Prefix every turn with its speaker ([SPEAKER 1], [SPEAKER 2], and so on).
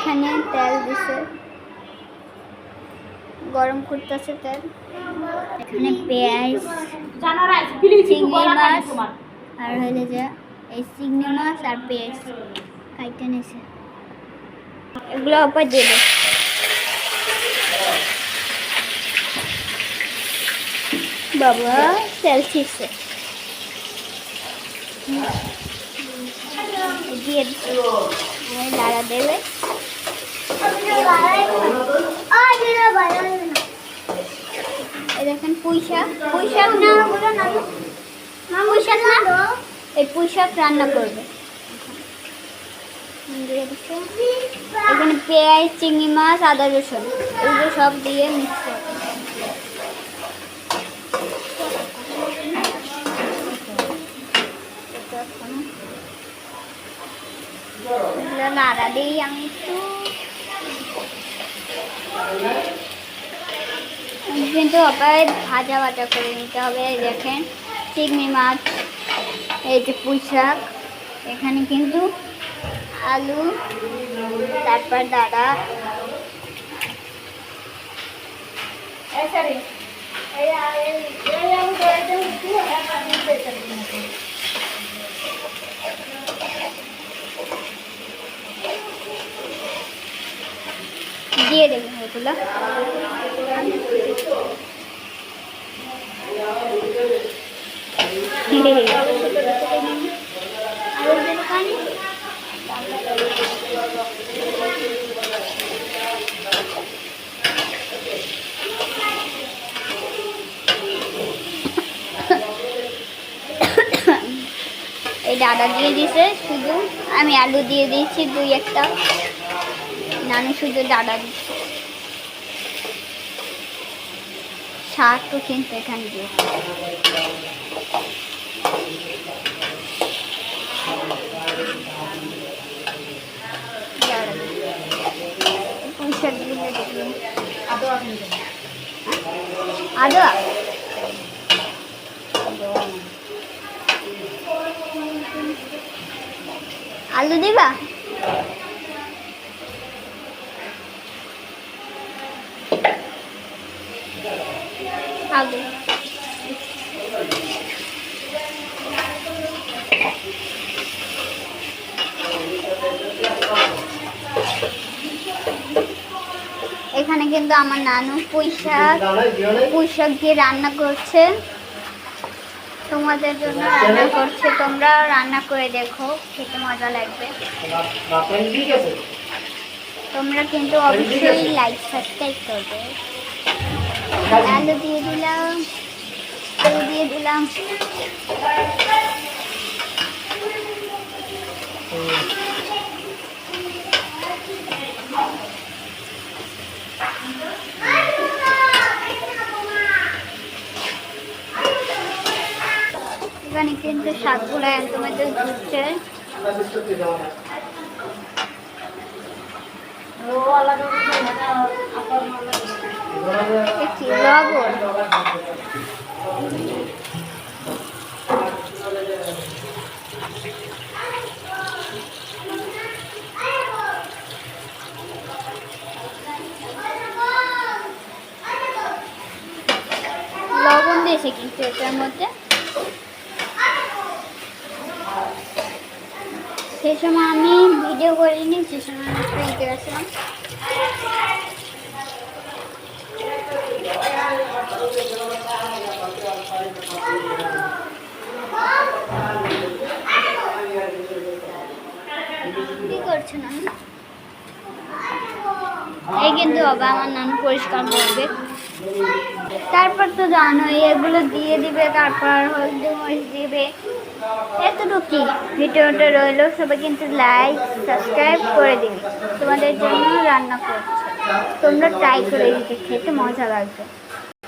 [SPEAKER 1] এখানে তেল দিছে, গরম করতেছে তেল। এখানে পেঁয়াজ, চিংড়ি মাছ আর হইলে যে এই চিংড়ি মাছ আর পেঁয়াজ কাইটে নিছে, এগুলো অপর দেবে। বাবা তেল ছিটছে, দিয়ে লাড়া দেবে। দেখেন পুঁই শাক, পুঁই শাক না, পুঁই শাক না, এই পুঁই শাক রান্না করবে। এখানে পেঁয়াজ, চিংড়ি মাছ, আদা রসুন এগুলো সব দিয়ে মিক্স করবে। নাড়া দিই আমি একটু, কিন্তু আবার ভাজা ভাজা করে নিতে হবে। দেখেন চিংড়ি মাছ, এই যে পুঁই শাক, এখানে কিন্তু আলু, তারপর দাদা দিয়ে দেবেন এগুলো। এই দাদা দিয়ে দিছে, শুধু আমি আলু দিয়ে দিয়েছি দুই একটা, নানু শুধু ডাটা দিচ্ছে। শাকও কিন্তু এখানে দিয়ে আদা আলু দিবা, আলু এখানে কিন্তু আমার নানু পুঁই শাক দিয়ে রান্না করছে, তোমাদের জন্য রান্না করছে। তোমরা রান্না করে দেখো, খেতে মজা লাগবে। তোমরা কিন্তু অবশ্যই লাইক সাবস্ক্রাইব করবে। আলু দিয়ে দিলাম, আলু দিয়ে দিলাম, এখানে কিন্তু শাকগুলো তোমাদের ঘুরছে। লবণ দিয়েছে কিন্তু এটার মধ্যে, সেই সময় আমি ভিডিও করিনি, সে সময় আমি ফ্রিতে গেছিলাম। কি করছো না? এই কিন্তু বাবা আমার নানু পরিষ্কার করবে, তারপর তো জানোই এগুলো দিয়ে দিবে, তারপর হলদি মরিচ দিবে। এতটুকু ভিডিওটা রইল, সবাই কিন্তু লাইক সাবস্ক্রাইব করে দিবে। তোমাদের জন্য রান্না করছে, তোমরা ট্রাই করে দিতে, খেতে মজা লাগবে।